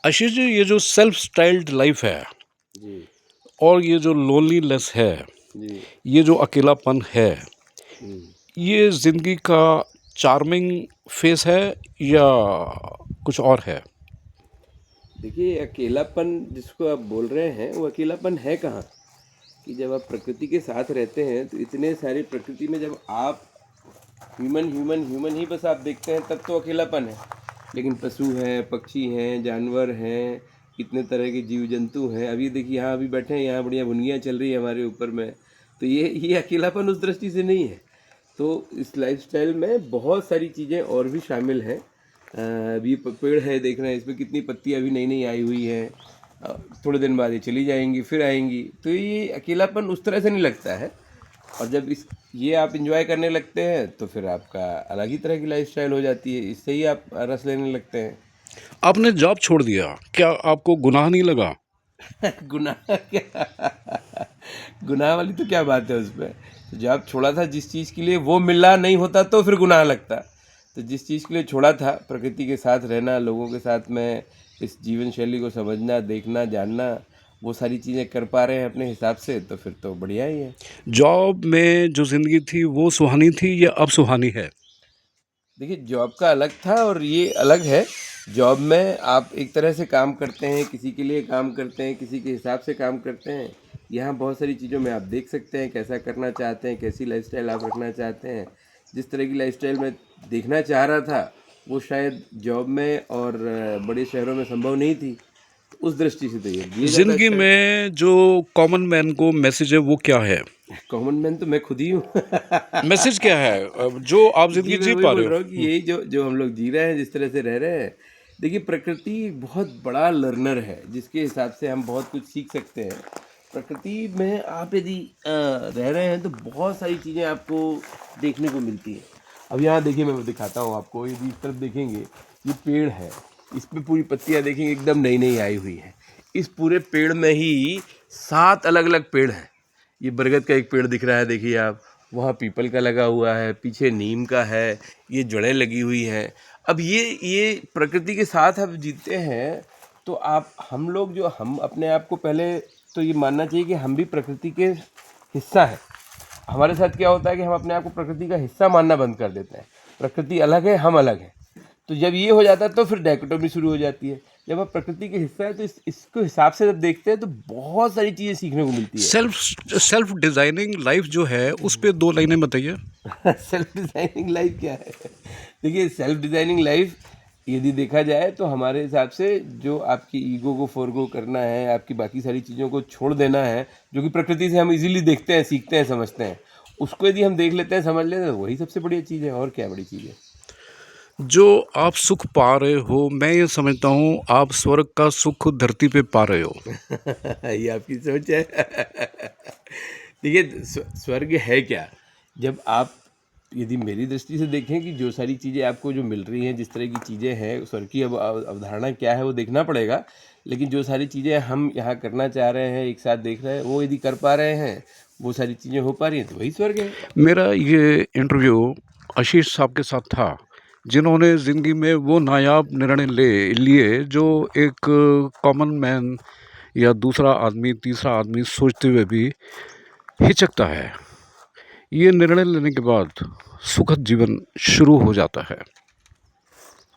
आशीष जी, ये जो self styled life है जी। और ये जो लोनलीनेस है, जी। ये जो अकेलापन है, हम्म। ये ज़िंदगी का चार्मिंग फेस है या कुछ और है? देखिए, अकेलापन जिसको आप बोल रहे हैं वो अकेलापन है कहाँ? कि जब आप प्रकृति के साथ रहते हैं तो इतने सारी प्रकृति में जब आप ह्यूमन ह्यूमन ह्यूमन ही बस आप देखते हैं तब तो अकेलापन है। लेकिन पशु हैं, पक्षी हैं, जानवर हैं, कितने तरह के जीव जंतु हैं। अभी देखिए यहाँ अभी बैठे हैं, यहाँ बढ़िया बुनिया चल रही है हमारे ऊपर में। तो ये अकेलापन उस दृष्टि से नहीं है। तो इस लाइफस्टाइल में बहुत सारी चीज़ें और भी शामिल हैं। अभी पेड़ है, देख रहे हैं इसमें कितनी पत्तियाँ अभी नई नई आई हुई हैं। थोड़े दिन बाद ये चली जाएंगी, फिर आएंगी। तो ये अकेलापन उस तरह से नहीं लगता है। और जब ये आप इंजॉय करने लगते हैं तो फिर आपका अलग ही तरह की लाइफस्टाइल हो जाती है, इससे ही आप रस लेने लगते हैं। आपने जॉब छोड़ दिया, क्या आपको गुनाह नहीं लगा? गुनाह क्या? गुनाह वाली तो क्या बात है उसमें? तो जब छोड़ा था जिस चीज़ के लिए वो मिला नहीं होता तो फिर गुनाह लगता। तो जिस चीज़ के लिए छोड़ा था, प्रकृति के साथ रहना, लोगों के साथ में इस जीवन शैली को समझना, देखना, जानना, वो सारी चीज़ें कर पा रहे हैं अपने हिसाब से, तो फिर तो बढ़िया ही है। जॉब में जो ज़िंदगी थी वो सुहानी थी या अब सुहानी है? देखिए, जॉब का अलग था और ये अलग है। जॉब में आप एक तरह से काम करते हैं, किसी के लिए काम करते हैं, किसी के हिसाब से काम करते हैं। यहाँ बहुत सारी चीज़ों में आप देख सकते हैं कैसा करना चाहते हैं, कैसी लाइफस्टाइल आप रखना चाहते हैं। जिस तरह की लाइफस्टाइल मैं देखना चाह रहा था वो शायद जॉब में और बड़े शहरों में संभव नहीं थी। तो उस दृष्टि से तो ये ज़्यादा ज़िंदगी अच्छा है। में जो कॉमन मैन को मैसेज है वो क्या है? कॉमन मैन तो मैं खुद ही हूँ। मैसेज क्या है जो आप जी, ज़िंदगी मैं जी वही पा बोल रहे रहा हूँ कि हो? यही जो जो हम लोग जी रहे हैं, जिस तरह से रह रहे हैं। देखिए, प्रकृति एक बहुत बड़ा लर्नर है, जिसके हिसाब से हम बहुत कुछ सीख सकते हैं। प्रकृति में आप यदि रह रहे हैं तो बहुत सारी चीज़ें आपको देखने को मिलती हैं। अब यहाँ देखिए, मैं दिखाता हूँ आपको, यदि इस तरफ देखेंगे, ये पेड़ है, इसमें पूरी पत्तियाँ देखेंगे एकदम नई नई आई हुई हैं। इस पूरे पेड़ में ही 7 अलग अलग पेड़ हैं। ये बरगद का एक पेड़ दिख रहा है, देखिए आप, वहाँ पीपल का लगा हुआ है, पीछे नीम का है, ये जड़ें लगी हुई हैं। अब ये प्रकृति के साथ अब जीते हैं तो आप हम लोग जो हम अपने आप को पहले तो ये मानना चाहिए कि हम भी प्रकृति के हिस्सा हैं। हमारे साथ क्या होता है कि हम अपने आप को प्रकृति का हिस्सा मानना बंद कर देते हैं। प्रकृति अलग है, हम अलग हैं। तो जब ये हो जाता है तो फिर डायकोटोमी शुरू हो जाती है। जब आप प्रकृति के हिस्सा है तो इसको हिसाब से जब देखते हैं तो बहुत सारी चीज़ें सीखने को मिलती है। सेल्फ सेल्फ डिजाइनिंग लाइफ जो है उस पे 2 लाइनें बताइए। सेल्फ डिजाइनिंग लाइफ क्या है? देखिए, सेल्फ डिजाइनिंग लाइफ यदि देखा जाए तो हमारे हिसाब से जो आपकी ईगो को फोरगो करना है, आपकी बाकी सारी चीज़ों को छोड़ देना है, जो कि प्रकृति से हम इजीली देखते हैं, सीखते हैं, समझते हैं, उसको यदि हम देख लेते हैं, समझ लेते हैं, तो वही सबसे बढ़िया चीज़ है। और क्या बड़ी चीज़ है? जो आप सुख पा रहे हो, मैं ये समझता हूँ आप स्वर्ग का सुख धरती पे पा रहे हो। ये आपकी सोच है। देखिए, स्वर्ग है क्या? जब आप यदि मेरी दृष्टि से देखें कि जो सारी चीज़ें आपको जो मिल रही हैं, जिस तरह की चीज़ें हैं, स्वर्ग की अब अवधारणा क्या है वो देखना पड़ेगा। लेकिन जो सारी चीज़ें हम यहाँ करना चाह रहे हैं, एक साथ देख रहे हैं, वो यदि कर पा रहे हैं, वो सारी चीज़ें हो पा रही हैं, तो वही स्वर्ग है। मेरा ये इंटरव्यू आशीष साहब के साथ था, जिन्होंने ज़िंदगी में वो नायाब निर्णय लिए जो एक कॉमन मैन या दूसरा आदमी, तीसरा आदमी सोचते हुए भी हिचकता है। ये निर्णय लेने के बाद सुखद जीवन शुरू हो जाता है।